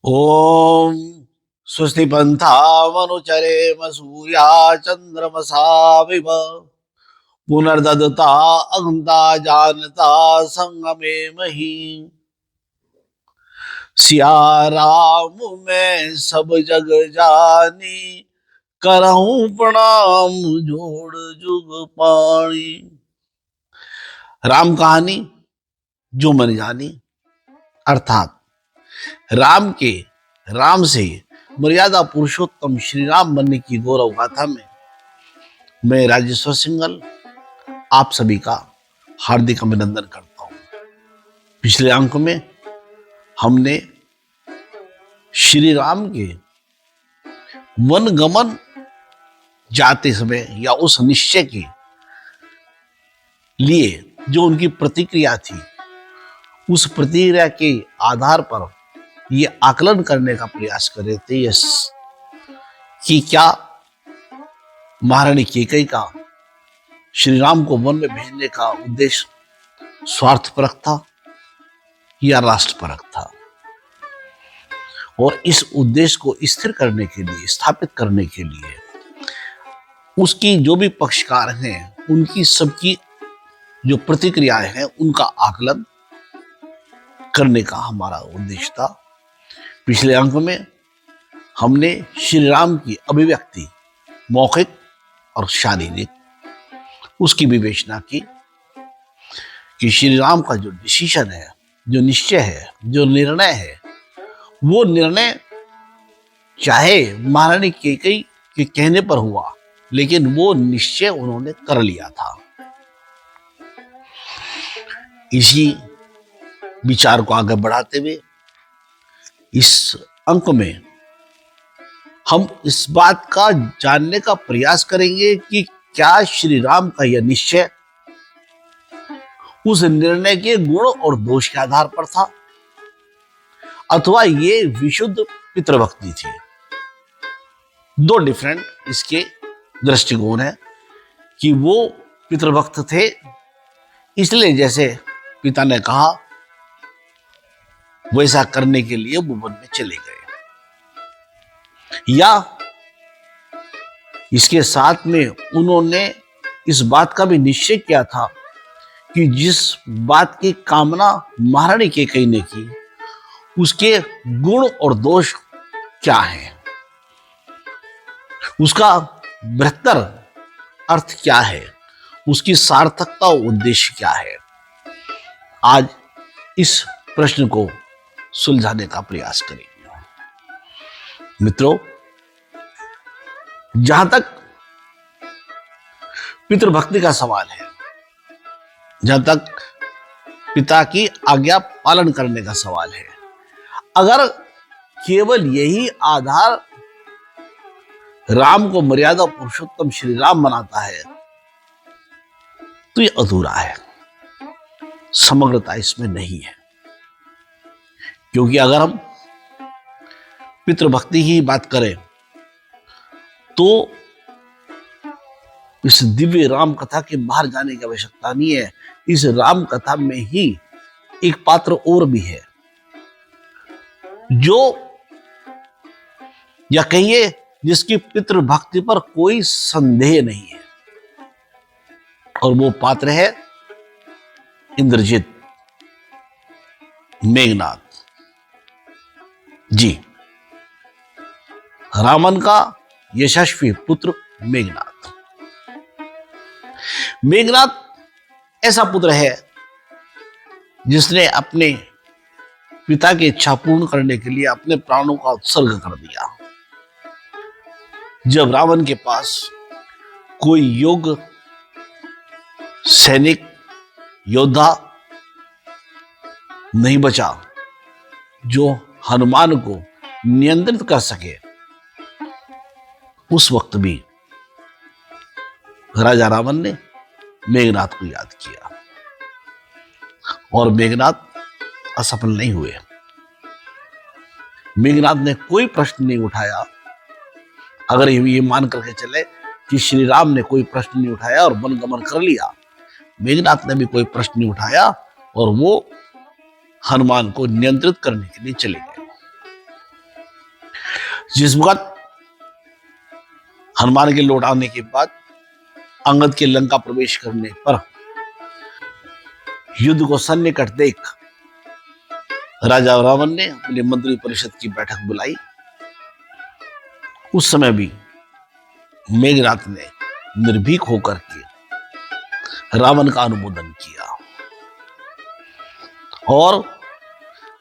ओम स्वस्ति पंथामनुचरेम सूर्या चंद्रमसा विव पुनर्दत्ता अग्नता जानता संगमे मही। सिया राम मैं सब जग जानी, करहूं प्रणाम जोड़ जुग पाणी। राम कहानी जो मन जानी, अर्थात राम से मर्यादा पुरुषोत्तम श्री राम बनने की गौरव गाथा में मैं राजेश्वर सिंघल आप सभी का हार्दिक अभिनंदन करता हूं। पिछले अंक में हमने श्री राम के वन गमन जाते समय या उस निश्चय के लिए जो उनकी प्रतिक्रिया थी, उस प्रतिक्रिया के आधार पर ये आकलन करने का प्रयास कर रहे थे कि क्या महारानी कैकेयी का श्री राम को वन में भेजने का उद्देश्य स्वार्थपरक था या राष्ट्रपरक था। और इस उद्देश्य को स्थिर करने के लिए, स्थापित करने के लिए उसकी जो भी पक्षकार हैं, उनकी सबकी जो प्रतिक्रियाएं हैं, उनका आकलन करने का हमारा उद्देश्य था। पिछले अंक में हमने श्री राम की अभिव्यक्ति मौखिक और शारीरिक, उसकी विवेचना की कि श्री राम का जो डिसीजन है, जो निश्चय है, जो निर्णय है, वो निर्णय चाहे महारानी कैकेयी के कहने पर हुआ, लेकिन वो निश्चय उन्होंने कर लिया था। इसी विचार को आगे बढ़ाते हुए इस अंक में हम इस बात का जानने का प्रयास करेंगे कि क्या श्री राम का यह निश्चय उस निर्णय के गुण और दोष के आधार पर था, अथवा ये विशुद्ध पितृभक्ति थी। दो डिफरेंट इसके दृष्टिकोण है कि वो पितृभक्त थे, इसलिए जैसे पिता ने कहा वैसा करने के लिए वो वन में चले गए, या इसके साथ में उन्होंने इस बात का भी निश्चय किया था कि जिस बात की कामना महारानी कैकेयी ने की, उसके गुण और दोष क्या है, उसका बेहतर अर्थ क्या है, उसकी सार्थकता और उद्देश्य क्या है। आज इस प्रश्न को सुलझाने का प्रयास करेंगे। मित्रों, जहां तक पितृभक्ति का सवाल है, जहां तक पिता की आज्ञा पालन करने का सवाल है, अगर केवल यही आधार राम को मर्यादा पुरुषोत्तम श्री राम बनाता है तो यह अधूरा है, समग्रता इसमें नहीं है। क्योंकि अगर हम पितृभक्ति की बात करें तो इस दिव्य राम कथा के बाहर जाने की आवश्यकता नहीं है। इस राम कथा में ही एक पात्र और भी है जो, या कहिए जिसकी पितृभक्ति पर कोई संदेह नहीं है, और वो पात्र है इंद्रजित, मेघनाद जी, रावण का यशस्वी पुत्र मेघनाद। मेघनाद ऐसा पुत्र है जिसने अपने पिता की इच्छा पूर्ण करने के लिए अपने प्राणों का उत्सर्ग कर दिया। जब रावण के पास कोई योग्य सैनिक योद्धा नहीं बचा जो हनुमान को नियंत्रित कर सके, उस वक्त भी राजा रावण ने मेघनाद को याद किया और मेघनाद असफल नहीं हुए। मेघनाद ने कोई प्रश्न नहीं उठाया। अगर ये मान करके चले कि श्री राम ने कोई प्रश्न नहीं उठाया और वनगमन कर लिया, मेघनाद ने भी कोई प्रश्न नहीं उठाया और वो हनुमान को नियंत्रित करने के लिए चले गए। जिस वक्त हनुमान के लौट आने के बाद अंगद के लंका प्रवेश करने पर युद्ध को सन्निकट देख राजा रावण ने अपने मंत्री परिषद की बैठक बुलाई। उस समय भी मेघनाथ ने निर्भीक होकर के रावण का अनुमोदन किया और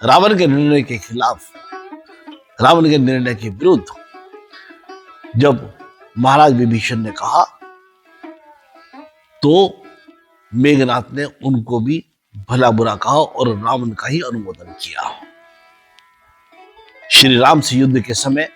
रावण के निर्णय के खिलाफ, रावण के निर्णय के विरुद्ध जब महाराज विभीषण ने कहा तो मेघनाथ ने उनको भी भला बुरा कहा और रावण का ही अनुमोदन किया। श्री राम से युद्ध के समय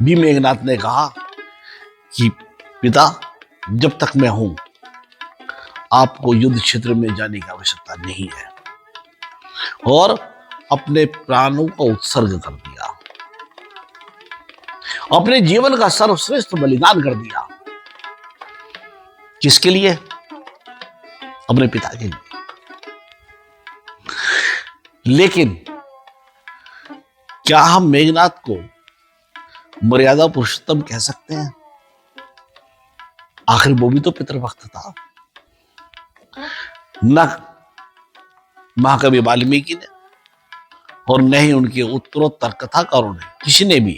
भी मेघनाथ ने कहा कि पिता, जब तक मैं हूं आपको युद्ध क्षेत्र में जाने की आवश्यकता नहीं है, और अपने प्राणों का उत्सर्ग कर दिया, अपने जीवन का सर्वश्रेष्ठ बलिदान कर दिया। किसके लिए? अपने पिता के लिए। लेकिन क्या हम मेघनाथ को मर्यादा पुरुषोत्तम कह सकते हैं? आखिर वो भी तो पितृभक्त था। न महाकवि वाल्मीकि ने और न ही उनके उत्तरोत्तर कथाकारों ने, किसी ने भी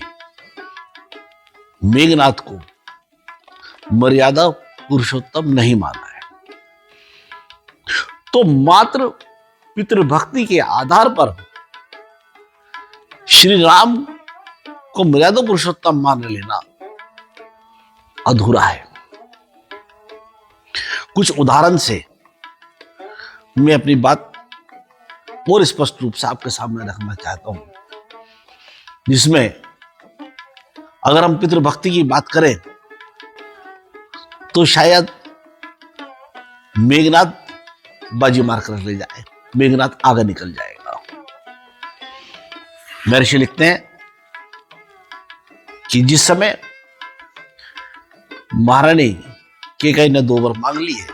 मेघनाथ को मर्यादा पुरुषोत्तम नहीं माना है। तो मात्र पितृभक्ति के आधार पर श्री राम को मर्यादा पुरुषोत्तम मान लेना अधूरा है। कुछ उदाहरण से मैं अपनी बात और स्पष्ट रूप से आपके सामने रखना चाहता हूं, जिसमें अगर हम पितृभक्ति की बात करें तो शायद मेघनाथ बाजी मारकर ले जाए, मेघनाथ आगे निकल जाएगा। महर्षि लिखते हैं कि जिस समय महारानी कैकेयी ने 2 वर मांग ली है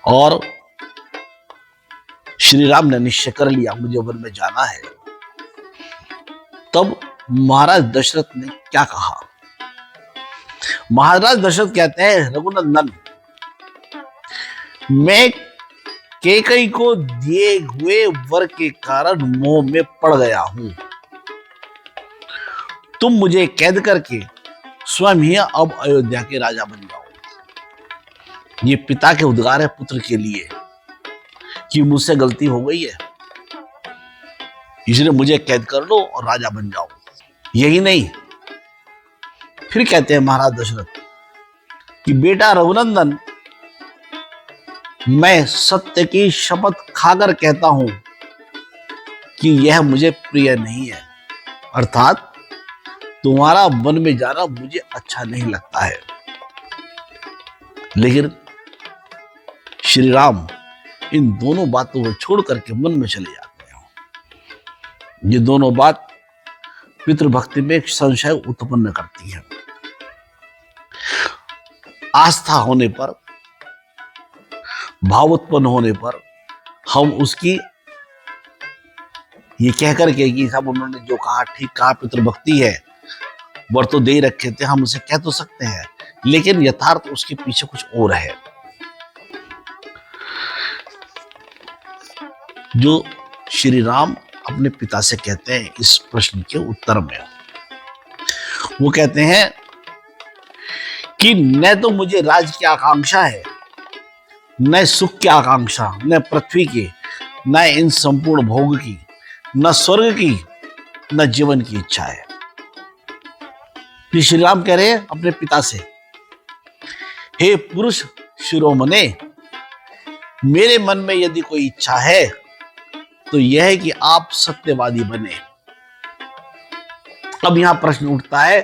और श्री राम ने निश्चय कर लिया मुझे वन में जाना है, तब महाराज दशरथ ने क्या कहा? महाराज दशरथ कहते हैं, रघुनंदन, मैं कैकेयी को दिए हुए वर के कारण मोह में पड़ गया हूं। तुम मुझे कैद करके स्वयं ही अब अयोध्या के राजा बन जाओ। ये पिता के उद्गार है पुत्र के लिए कि मुझसे गलती हो गई है, इसलिए मुझे कैद कर लो और राजा बन जाओ। यही नहीं, फिर कहते हैं महाराज दशरथ कि बेटा रघुनंदन, मैं सत्य की शपथ खाकर कहता हूं कि यह मुझे प्रिय नहीं है, अर्थात तुम्हारा वन में जाना मुझे अच्छा नहीं लगता है। लेकिन श्री राम इन दोनों बातों को छोड़ करके मन में चले जाते हैं। ये दोनों बात पितृभक्ति में एक संशय उत्पन्न करती है। आस्था होने पर, भाव उत्पन्न होने पर हम उसकी ये कहकर के कि सब उन्होंने जो कहा ठीक कहा, पितृभक्ति है, वर तो दे रखे थे, हम उसे कह तो सकते हैं, लेकिन यथार्थ उसके पीछे कुछ और है। जो श्री राम अपने पिता से कहते हैं इस प्रश्न के उत्तर में, वो कहते हैं कि न तो मुझे राज की आकांक्षा है, न सुख की आकांक्षा, न पृथ्वी की, न इन संपूर्ण भोग की, न स्वर्ग की, न जीवन की इच्छा है। श्री राम कह रहे हैं अपने पिता से, हे पुरुष शिरोमणे, मेरे मन में यदि कोई इच्छा है तो यह है कि आप सत्यवादी बने। अब यहां प्रश्न उठता है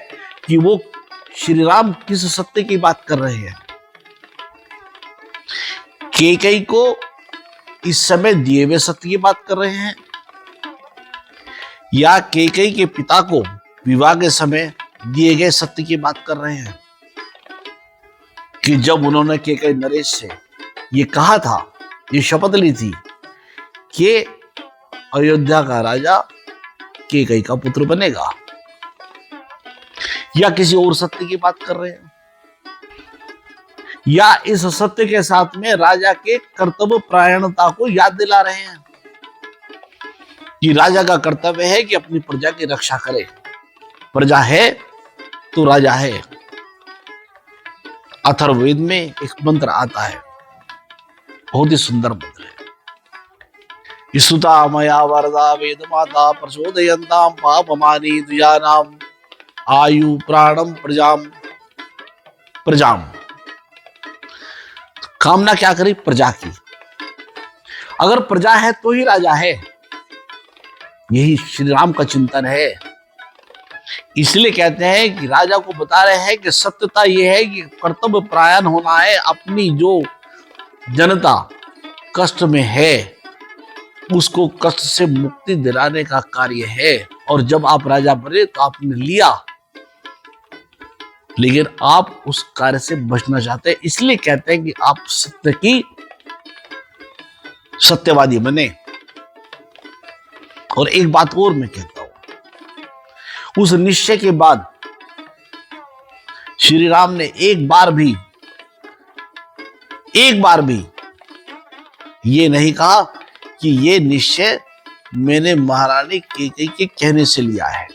कि वो श्री राम किस सत्य की बात कर रहे हैं? कैकेयी को इस समय दिए हुए सत्य की बात कर रहे हैं, या कैकेयी के पिता को विवाह के समय दिए गए सत्य की बात कर रहे हैं कि जब उन्होंने कैकेयी नरेश से ये कहा था, ये शपथ ली थी कि अयोध्या का राजा कैकेयी का पुत्र बनेगा, या किसी और सत्य की बात कर रहे हैं, या इस सत्य के साथ में राजा के कर्तव्य परायणता को याद दिला रहे हैं कि राजा का कर्तव्य है कि अपनी प्रजा की रक्षा करे। प्रजा है तो राजा है। अथर्ववेद में एक मंत्र आता है, बहुत ही सुंदर मंत्र है। स्तुता मया वरदा वेद माता प्रचोदयन्तां पापमानी द्विजानां आयु प्राणम प्रजाम प्रजाम। कामना क्या करी? प्रजा की। अगर प्रजा है तो ही राजा है, यही श्री राम का चिंतन है। इसलिए कहते हैं कि राजा को बता रहे हैं कि सत्यता यह है कि कर्तव्य परायण होना है, अपनी जो जनता कष्ट में है उसको कष्ट से मुक्ति दिलाने का कार्य है। और जब आप राजा बने तो आपने लिया, लेकिन आप उस कार्य से बचना चाहते हैं, इसलिए कहते हैं कि आप सत्य की सत्यवादी बने। और एक बात और मैं कहता हूं, उस निश्चय के बाद श्री राम ने एक बार भी ये नहीं कहा कि ये निश्चय मैंने महारानी कैकेयी के कहने से लिया है।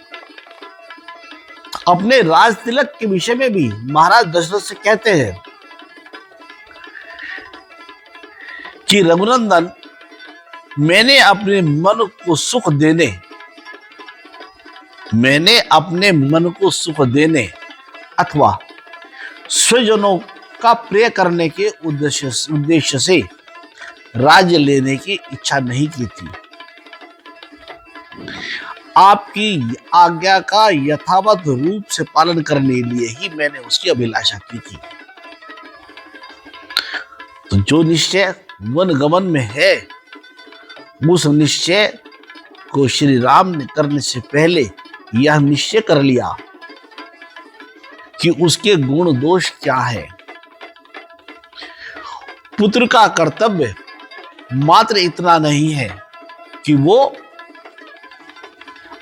अपने राज तिलक के विषय में भी महाराज दशरथ से कहते हैं कि रघुनंदन, मैंने अपने मन को सुख देने अथवा स्वजनों का प्रिय करने के उद्देश्य से राज्य लेने की इच्छा नहीं की थी। आपकी आज्ञा का यथावत रूप से पालन करने लिए ही मैंने उसकी अभिलाषा की थी। तो जो निश्चय वन गमन में है, उस निश्चय को श्री राम ने करने से पहले यह निश्चय कर लिया कि उसके गुण दोष क्या है। पुत्र का कर्तव्य मात्र इतना नहीं है कि वो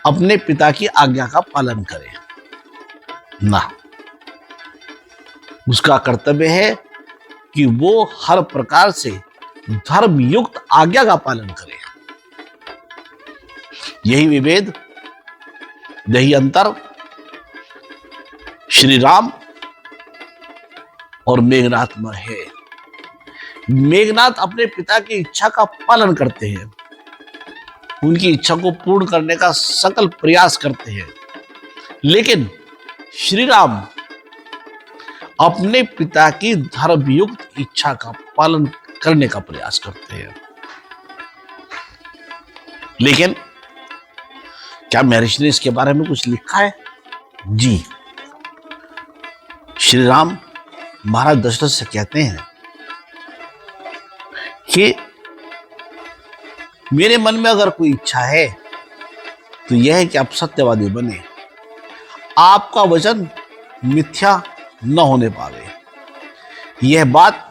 अपने पिता की आज्ञा का पालन करे ना, उसका कर्तव्य है कि वो हर प्रकार से धर्म युक्त आज्ञा का पालन करे। यही विभेद, यही अंतर श्री राम और मेघनाथ में है। मेघनाथ अपने पिता की इच्छा का पालन करते हैं, उनकी इच्छा को पूर्ण करने का सकल प्रयास करते हैं, लेकिन श्री राम अपने पिता की धर्मयुक्त इच्छा का पालन करने का प्रयास करते हैं। लेकिन क्या महर्षि ने इसके बारे में कुछ लिखा है? जी, श्री राम महाराज दशरथ से कहते हैं कि मेरे मन में अगर कोई इच्छा है तो यह है कि आप सत्यवादी बने, आपका वचन मिथ्या न होने पावे। यह बात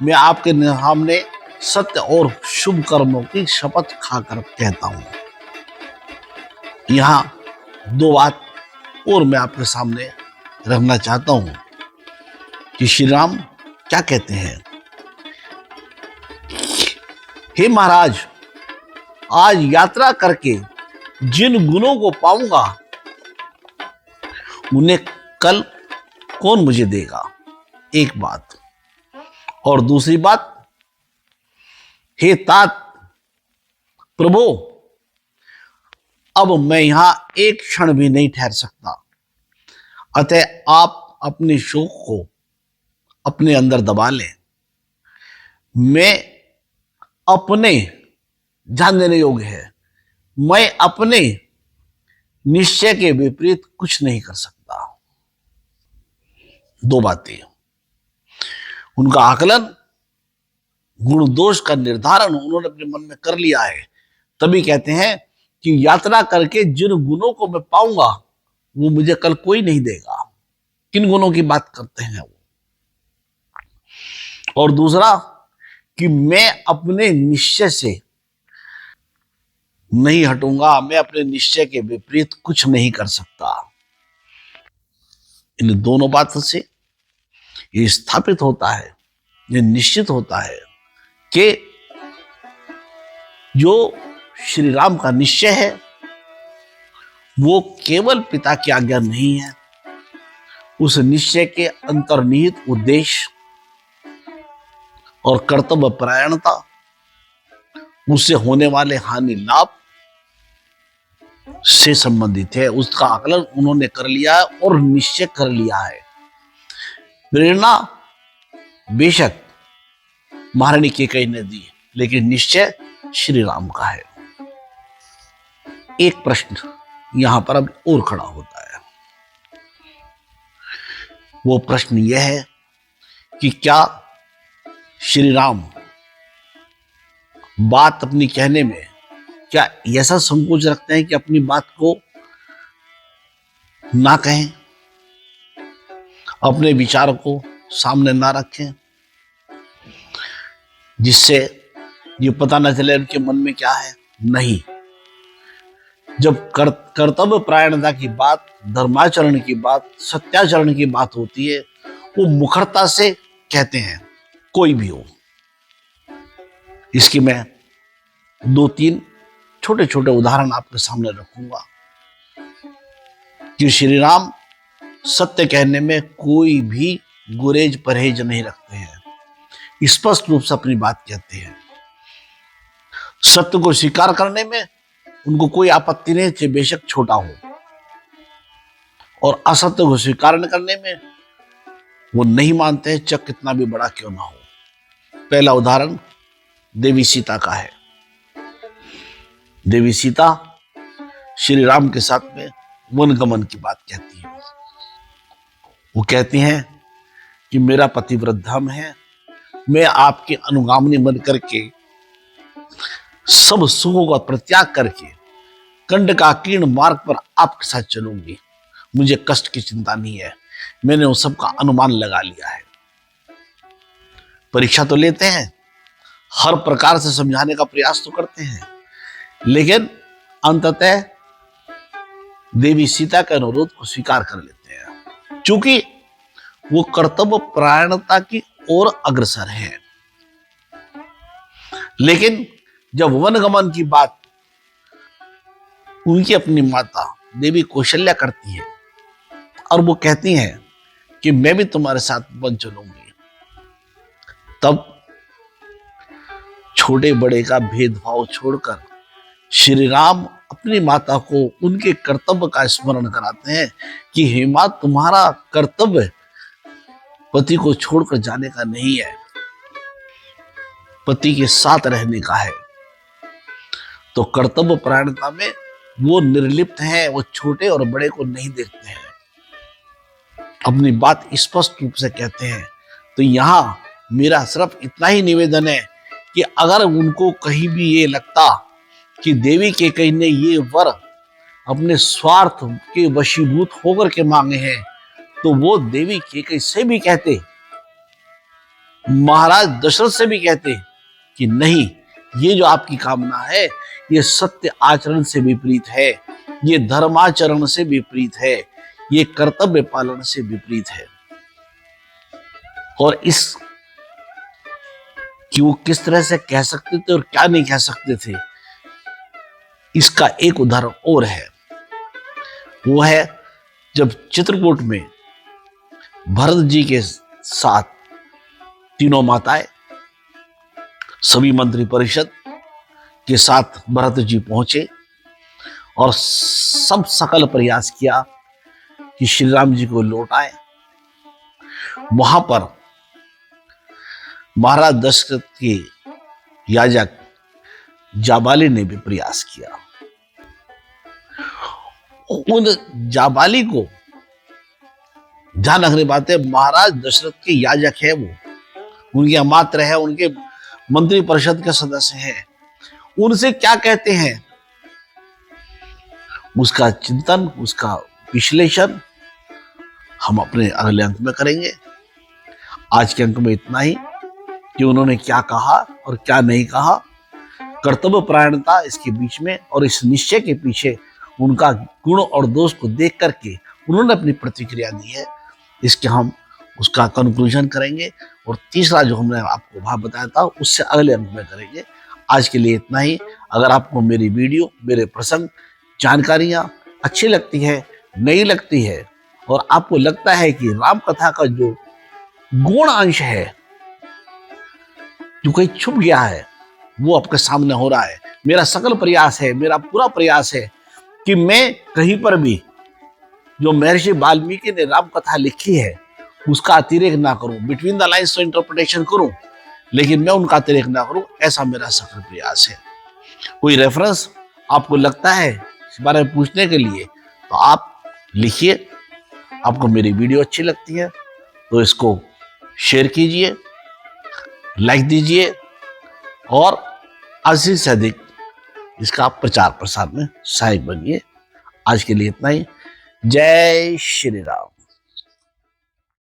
मैं आपके सामने सत्य और शुभ कर्मों की शपथ खाकर कहता हूं। यहां दो बात और मैं आपके सामने रखना चाहता हूं कि श्री राम क्या कहते हैं। हे महाराज, आज यात्रा करके जिन गुणों को पाऊंगा उन्हें कल कौन मुझे देगा, एक बात। और दूसरी बात, हे तात प्रभु, अब मैं यहां एक क्षण भी नहीं ठहर सकता, अतः आप अपने शोक को अपने अंदर दबा लें। मैं अपने, ध्यान देने योग्य है, मैं अपने निश्चय के विपरीत कुछ नहीं कर सकता। दो बातें, उनका आकलन, गुण दोष का निर्धारण उन्होंने अपने मन में कर लिया है, तभी कहते हैं कि यात्रा करके जिन गुणों को मैं पाऊंगा वो मुझे कल कोई नहीं देगा। किन गुणों की बात करते हैं वो? और दूसरा कि मैं अपने निश्चय से नहीं हटूंगा, मैं अपने निश्चय के विपरीत कुछ नहीं कर सकता। इन दोनों बातों से ये स्थापित होता है, ये निश्चित होता है कि जो श्री राम का निश्चय है वो केवल पिता की आज्ञा नहीं है, उस निश्चय के अंतर्निहित उद्देश्य और कर्तव्य परायणता, उससे होने वाले हानि लाभ से संबंधित है। उसका आकलन उन्होंने कर लिया है और निश्चय कर लिया है। प्रेरणा बेशक महारानी कैकेयी ने दी, लेकिन निश्चय श्री राम का है। एक प्रश्न यहां पर अब और खड़ा होता है, वो प्रश्न यह है कि क्या श्री राम बात अपनी कहने में क्या ऐसा संकोच रखते हैं कि अपनी बात को ना कहें, अपने विचार को सामने ना रखें, जिससे ये पता न चले उनके मन में क्या है? नहीं। जब कर्तव्य परायणता की बात, धर्माचरण की बात, सत्याचरण की बात होती है, वो मुखरता से कहते हैं, कोई भी हो। इसकी मैं 2-3 छोटे छोटे उदाहरण आपके सामने रखूंगा कि श्री राम सत्य कहने में कोई भी गुरेज परहेज नहीं रखते हैं, स्पष्ट रूप से अपनी बात कहते हैं। सत्य को स्वीकार करने में उनको कोई आपत्ति नहीं, चाहे बेशक छोटा हो, और असत्य को स्वीकार करने में वो नहीं मानते हैं, चाहे कितना भी बड़ा क्यों ना हो। पहला उदाहरण देवी सीता का है। देवी सीता श्री राम के साथ में वनगमन की बात कहती है। वो कहती हैं कि मेरा पतिव्रत धर्म है, मैं आपके अनुगामिनी बन करके सब सुखों का परित्याग करके कंटकाकीर्ण मार्ग पर आपके साथ चलूंगी, मुझे कष्ट की चिंता नहीं है, मैंने उन सब का अनुमान लगा लिया है। परीक्षा तो लेते हैं, हर प्रकार से समझाने का प्रयास तो करते हैं, लेकिन अंततः देवी सीता के अनुरोध को स्वीकार कर लेते हैं, क्योंकि वो कर्तव्य परायणता की ओर अग्रसर है। लेकिन जब वनगमन की बात उनकी अपनी माता देवी कौशल्या करती है और वो कहती हैं कि मैं भी तुम्हारे साथ वन चलूंगी, तब छोटे बड़े का भेदभाव छोड़कर श्री राम अपनी माता को उनके कर्तव्य का स्मरण कराते हैं कि हे मां, तुम्हारा कर्तव्य पति को छोड़कर जाने का नहीं है, पति के साथ रहने का है। तो कर्तव्य परायणता में वो निर्लिप्त हैं, वो छोटे और बड़े को नहीं देखते हैं, अपनी बात स्पष्ट रूप से कहते हैं। तो यहां मेरा सिर्फ इतना ही निवेदन है कि अगर उनको कहीं भी ये लगता कि देवी कैकेयी ने ये वर अपने स्वार्थ के वशीभूत होकर के मांगे हैं, तो वो देवी कैकेयी से भी कहते, महाराज दशरथ से भी कहते कि नहीं, ये जो आपकी कामना है ये सत्य आचरण से विपरीत है, ये धर्माचरण से विपरीत है, ये कर्तव्य पालन से विपरीत है। और इस कि वो किस तरह से कह सकते थे और क्या नहीं कह सकते थे, इसका एक उदाहरण और है। वो है जब चित्रकूट में भरत जी के साथ तीनों माताएं, सभी मंत्री परिषद के साथ भरत जी पहुंचे और सब सकल प्रयास किया कि श्री राम जी को लौटाए। वहां पर महाराज दशरथ के याजक जाबाली ने भी प्रयास किया। उन जाबाली को ध्यान रखने बात है, महाराज दशरथ के याजक है, वो उनके अमात्र है, उनके मंत्री परिषद के सदस्य हैं। उनसे क्या कहते हैं, उसका चिंतन, उसका विश्लेषण हम अपने अगले अंक में करेंगे। आज के अंक में इतना ही कि उन्होंने क्या कहा और क्या नहीं कहा, कर्तव्य परायणता इसके बीच में, और इस निश्चय के पीछे उनका गुण और दोष को देख करके उन्होंने अपनी प्रतिक्रिया दी है। इसके हम उसका कंक्लूजन करेंगे, और तीसरा जो हमने आपको भाव बताया था उससे अगले अंक में करेंगे। आज के लिए इतना ही। अगर आपको मेरी वीडियो, मेरे प्रसंग, जानकारियाँ अच्छी लगती है, नई लगती है, और आपको लगता है कि राम कथा का जो गौण अंश है जो कहीं छुप गया है वो आपके सामने हो रहा है, मेरा सकल प्रयास है, मेरा पूरा प्रयास है कि मैं कहीं पर भी जो महर्षि वाल्मीकि ने राम कथा लिखी है उसका अतिरेक ना करूं, बिटवीन द लाइन्स इंटरप्रिटेशन करूं, लेकिन मैं उनका अतिरेक ना करूं, ऐसा मेरा सकल प्रयास है। कोई रेफरेंस आपको लगता है इस बारे में पूछने के लिए तो आप लिखिए। आपको मेरी वीडियो अच्छी लगती है तो इसको शेयर कीजिए, लाइक दीजिए, और अधिक से अधिक इसका प्रचार प्रसार में सहायक बनिए। आज के लिए इतना ही। जय श्री राम।